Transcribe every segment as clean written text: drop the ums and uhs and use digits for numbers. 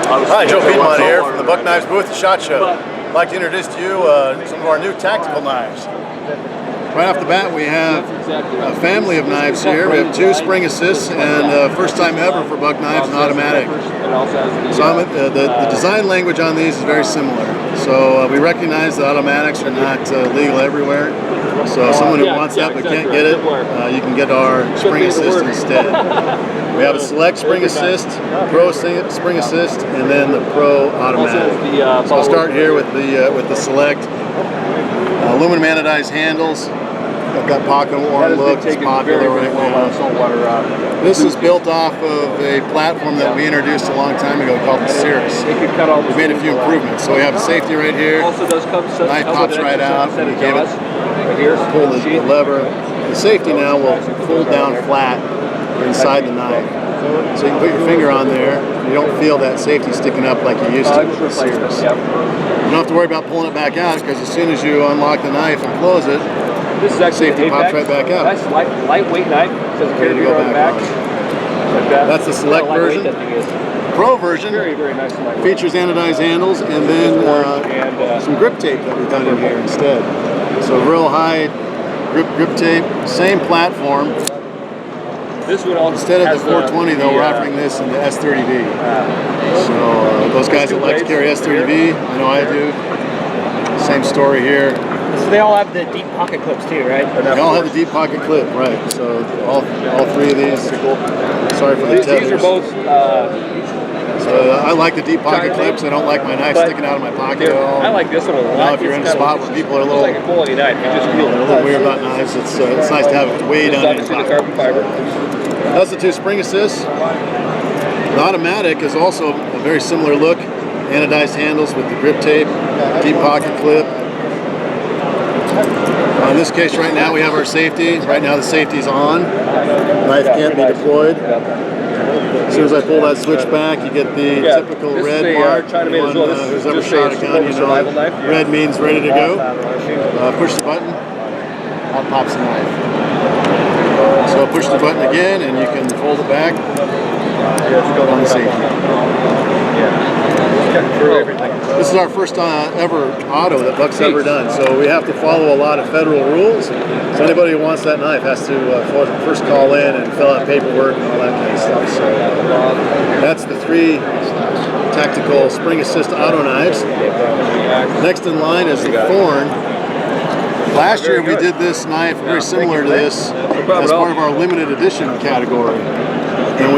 Hi, Joe Piedmont here from the Buck Knives booth at SHOT Show. I'd like to introduce to you some of our new tactical knives. Right off the bat, we have a family of knives here. We have 2 spring assists and first time ever for Buck Knives, an automatic. So the design language on these is very similar. So we recognize that automatics are not legal everywhere. So someone who wants that but can't get it, you can get our spring assist instead. We have a select spring assist, pro spring assist, and then the pro automatic. So I'll start here with the select. Aluminum anodized handles. Got that pocket worn look. It's popular right now. This is built off of a platform that we introduced a long time ago called the Cirrus. We made a few improvements. So we have the safety right here. Knife pops right out. We gave it, pull the lever. The safety now will fold down flat inside the knife. So you can put your finger on there. You don't feel that safety sticking up like you used to with the Cirrus. You don't have to worry about pulling it back out because as soon as you unlock the knife and close it, this is actually safety pops right back out. Nice lightweight knife. Says carry on the back. That's the select version. Pro version very nice features anodized handles and then some grip tape that we've done in here instead. So real high grip tape, same platform. This one also instead of the 420 though, we're offering this in the S30V. So those guys that like to carry S30V, I know I do. Same story here. So they all have the deep pocket clips too, right? They all have the deep pocket clip, right? So all 3 of these. Sorry for the tethers. These are both. So I like the deep pocket clips. I don't like my knife sticking out of my pocket at all. I like this one a lot. Now, if you're in a spot where people are a little, like a quality knife, you just feel a little weird about knives, it's nice to have it way down in your pocket. Carbon fiber. That's the 2 spring assists. The automatic is also a very similar look. Anodized handles with the grip tape, deep pocket clip. In this case right now we have our safety. Right now the safety's on. Knife can't be deployed. As soon as I pull that switch back, you get the typical red mark. Anyone who's ever shot a gun, you know red means ready to go. Push the button, out pops the knife. So push the button again and you can fold it back on the safety. This is our first ever auto that Buck's ever done, so we have to follow a lot of federal rules. So anybody who wants that knife has to first call in and fill out paperwork and all that kind of stuff. So that's the 3 tactical spring assist auto knives. Next in line is the Thorn. Last year we did this knife very similar to this as part of our limited edition category. And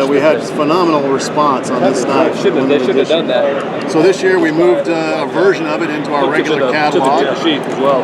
we had phenomenal response on this knife. They should have done that. So this year we moved a version of it into our regular catalog. To the Sheath as well.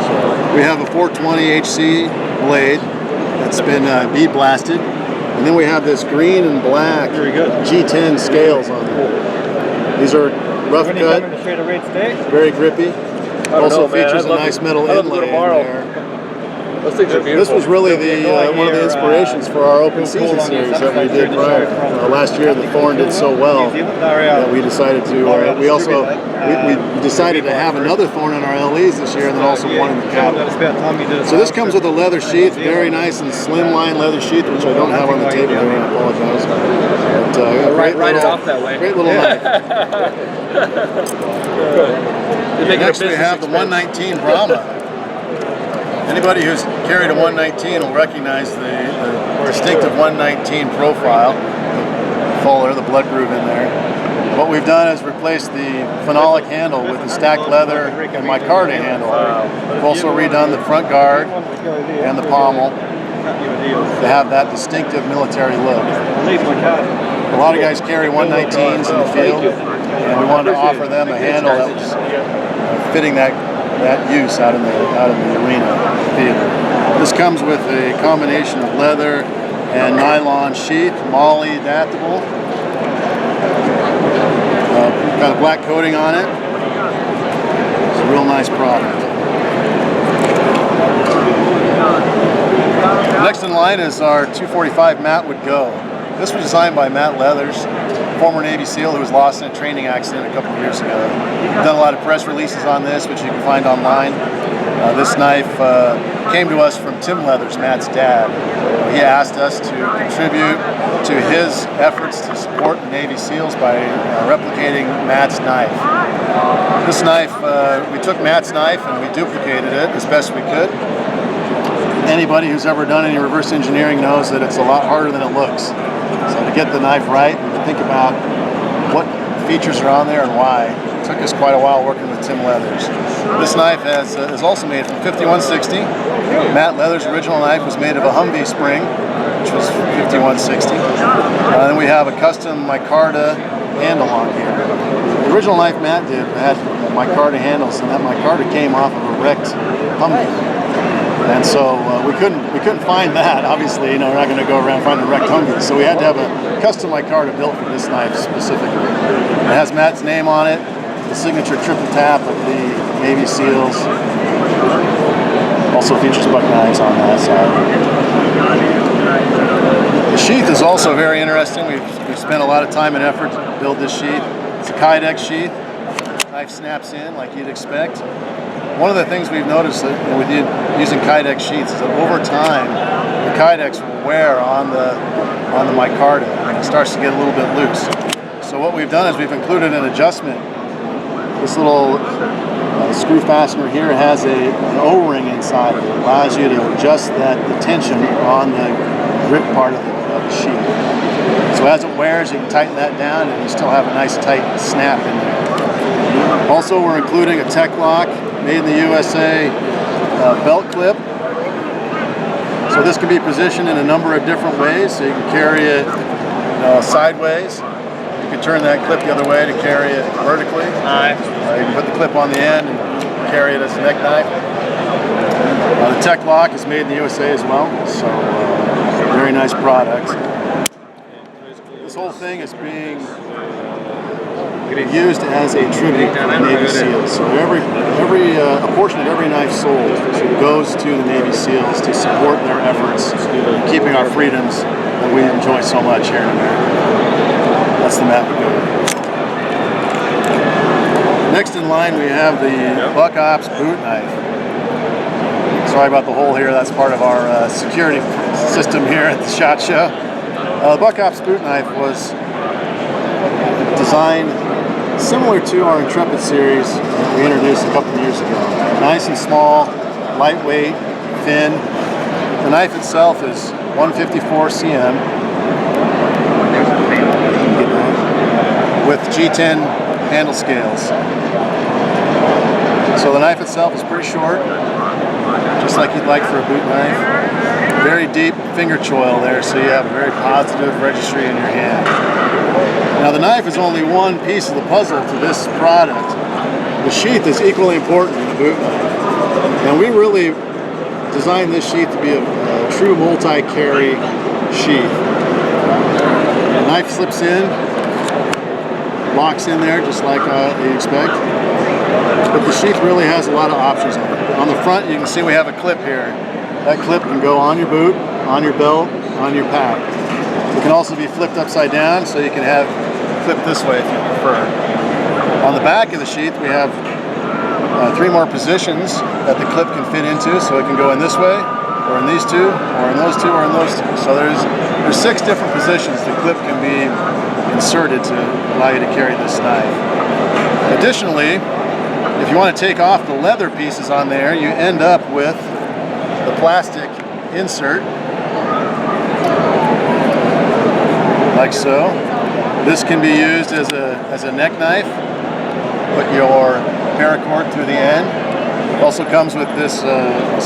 So we have a 420 HC blade that's been bead blasted. And then we have this green and black G10 scales on there. These are rough cut, very grippy. Also features a nice metal inlay in there. Those things are beautiful. This was really one of the inspirations for our open season series that we did prior. Last year the Thorn did so well that we decided to. We decided to have another Thorn in our LEs this year, and then also one in the catalog. So this comes with a leather sheath, very nice and slimline leather sheath, which I don't have on the table here. I apologize. But write it off that way. Great little knife. Next we have the 119 Brahma. Anybody who's carried a 119 will recognize the distinctive 119 profile, the fuller, the blood groove in there. What we've done is replace the phenolic handle with the stacked leather and micarta handle. We've also redone the front guard and the pommel to have that distinctive military look. A lot of guys carry 119s in the field, and we wanted to offer them a handle that was fitting that use out in the arena theater. This comes with a combination of leather and nylon sheath, MOLLE adaptable. Got a black coating on it. It's a real nice product. Next in line is our 245 Matt Would Go. This was designed by Matt Leathers, former Navy SEAL who was lost in a training accident a couple of years ago. We've done a lot of press releases on this, which you can find online. This knife came to us from Tim Leathers, Matt's dad. He asked us to contribute to his efforts to support the Navy SEALs by replicating Matt's knife. This knife, we took Matt's knife and we duplicated it as best we could. Anybody who's ever done any reverse engineering knows that it's a lot harder than it looks. So to get the knife right and to think about what features are on there and why, it took us quite a while working with Tim Leathers. This knife is also made from 5160. Matt Leather's original knife was made of a Humvee spring, which was 5160. Then we have a custom micarta handle on here. The original knife Matt did had micarta handles, and that micarta came off of a wrecked Humvee. And so we couldn't find that. Obviously, we're not going to go around finding a wrecked Humvee. So we had to have a custom micarta built for this knife specifically. It has Matt's name on it, the signature triple tap of the Navy SEALs. Also features buck knives on that side. The sheath is also very interesting. We've spent a lot of time and effort to build this sheath. It's a Kydex sheath. The knife snaps in like you'd expect. One of the things we've noticed that with using Kydex sheaths is that over time, the Kydex will wear on the micarta and it starts to get a little bit loose. So what we've done is we've included an adjustment. This little screw fastener here has an O-ring inside of it. It allows you to adjust the tension on the grip part of the sheath. So as it wears, you can tighten that down and you still have a nice tight snap in there. Also, we're including a tech lock made in the USA belt clip. So this can be positioned in a number of different ways. So you can carry it sideways. You can turn that clip the other way to carry it vertically. You can put the clip on the end and carry it as a neck knife. The tech lock is made in the USA as well. So very nice product. This whole thing is being used as a tribute to the Navy SEALs. So a portion of every knife sold goes to the Navy SEAls to support their efforts in keeping our freedoms that we enjoy so much here in America. That's the Maverick. Next in line we have the Buck Ops boot knife. Sorry about the hole here, that's part of our security system here at the SHOT Show. The Buck Ops boot knife was designed similar to our Intrepid series that we introduced a couple of years ago. Nice and small, lightweight, thin. The knife itself is 154 cm with G10 handle scales. So the knife itself is pretty short, just like you'd like for a boot knife. Very deep finger choil there, so you have a very positive registry in your hand. Now the knife is only one piece of the puzzle to this product. The sheath is equally important in a boot knife. And we really designed this sheath to be a true multi-carry sheath. The knife slips in, locks in there just like you expect. But the sheath really has a lot of options on it. On the front you can see we have a clip here. That clip can go on your boot, on your belt, on your pack. It can also be flipped upside down, so you can have flipped this way if you prefer. On the back of the sheath, we have 3 more positions that the clip can fit into, so it can go in this way, or in these two, or in those two, or in those two. So there's 6 different positions the clip can be inserted to allow you to carry this knife. Additionally, if you want to take off the leather pieces on there, you end up with the plastic insert, like so. This can be used as a neck knife. Put your paracord through the end. It also comes with this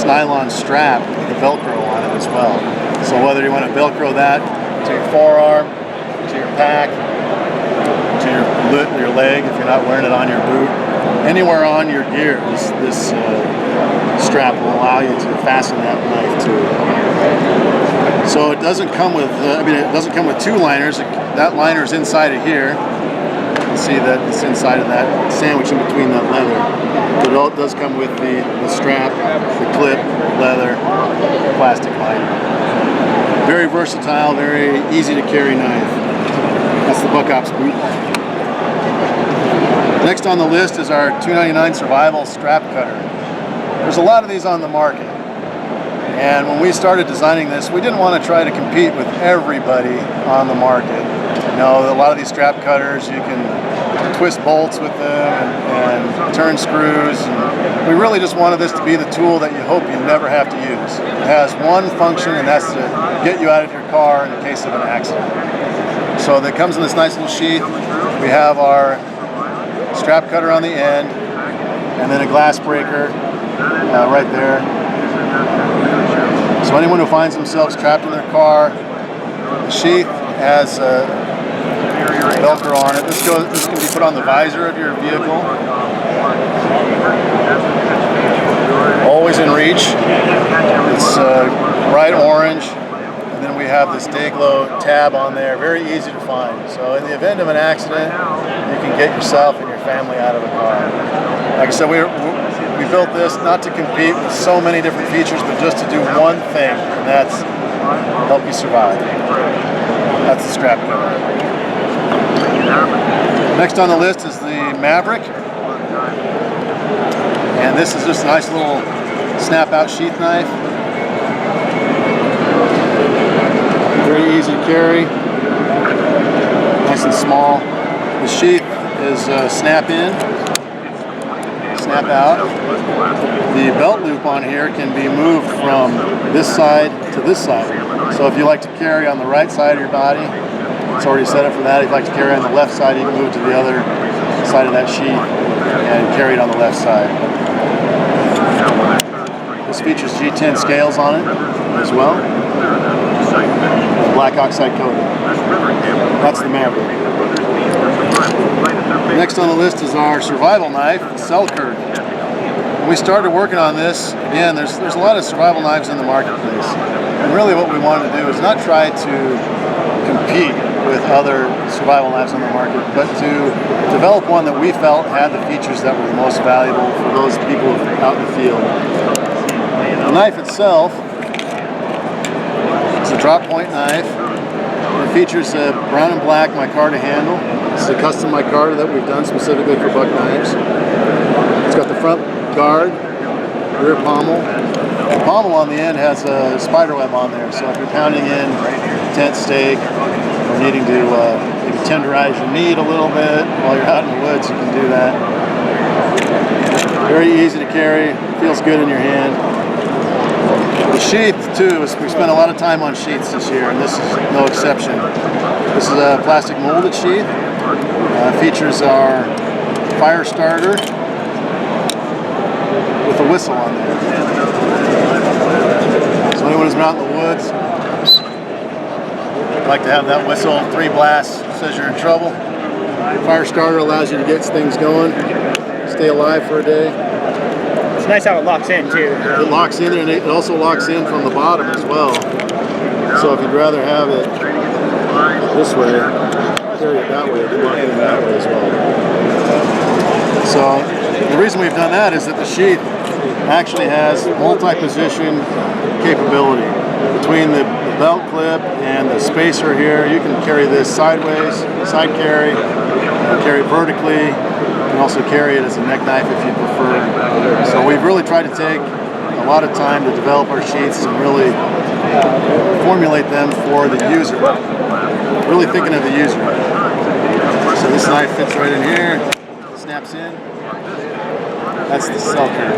nylon strap with a Velcro on it as well. So whether you want to Velcro that to your forearm, to your pack, to your leg if you're not wearing it on your boot, anywhere on your gear, this strap will allow you to fasten that knife to it. So it doesn't come with, it doesn't come with 2 liners. That liner is inside of here. You see that it's inside of that, sandwich in between that leather. But it all does come with the strap, the clip, leather, plastic liner. Very versatile, very easy to carry knife. That's the Buck Ops boot knife. Next on the list is our 299 Survival Strap Cutter. There's a lot of these on the market. And when we started designing this, we didn't want to try to compete with everybody on the market. You know, a lot of these strap cutters, you can twist bolts with them and turn screws. And we really just wanted this to be the tool that you hope you never have to use. It has one function, and that's to get you out of your car in the case of an accident. So that comes in this nice little sheath. We have our strap cutter on the end, and then a glass breaker right there. So anyone who finds themselves trapped in their car, the sheath has Velcro on it. This can be put on the visor of your vehicle. Always in reach. It's bright orange. And then we have this day glow tab on there, very easy to find. So in the event of an accident, you can get yourself and your family out of a car. Like I said, we built this not to compete with so many different features, but just to do one thing, and that's help you survive. That's the strap cover. Next on the list is the Maverick. And this is just a nice little snap-out sheath knife. Very easy to carry, nice and small. The sheath is snap in, snap out. The belt loop on here can be moved from this side to this side. So if you like to carry on the right side of your body, it's already set up for that. If you like to carry on the left side, you can move to the other side of that sheath and carry it on the left side. This features G10 scales on it as well. Black oxide coating. That's the Maverick. Next on the list is our survival knife, the Selkirk. When we started working on this, again, there's a lot of survival knives in the marketplace. And really what we wanted to do is not try to compete with other survival knives on the market, but to develop one that we felt had the features that were the most valuable for those people out in the field. The knife itself, it's a drop point knife. It features a brown and black micarta handle. This is a custom micarta that we've done specifically for buck knives. It's got the front guard, rear pommel. The pommel on the end has a spider web on there, so if you're pounding in tent stake or needing to maybe tenderize your meat a little bit while you're out in the woods, you can do that. Very easy to carry, feels good in your hand. The sheath, too, we spent a lot of time on sheaths this year, and this is no exception. This is a plastic molded sheath. Features our fire starter with a whistle on there. So anyone who's been out in the woods, like to have that whistle, 3 blasts, says you're in trouble. Fire starter allows you to get things going, stay alive for a day. It's nice how it locks in too. It locks in, and it also locks in from the bottom as well. So if you'd rather have it this way, carry it that way, you can lock it in that way as well. So the reason we've done that is that the sheath actually has multi-position capability. Between the belt clip and the spacer here, you can carry this sideways, side carry, carry it vertically. You can also carry it as a neck knife if you prefer. So we've really tried to take a lot of time to develop our sheaths and really formulate them for the user. Really thinking of the user. So this knife fits right in here, snaps in. That's the Selkirk.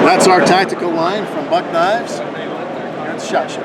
That's our tactical line from Buck Knives. Here at the SHOT Show.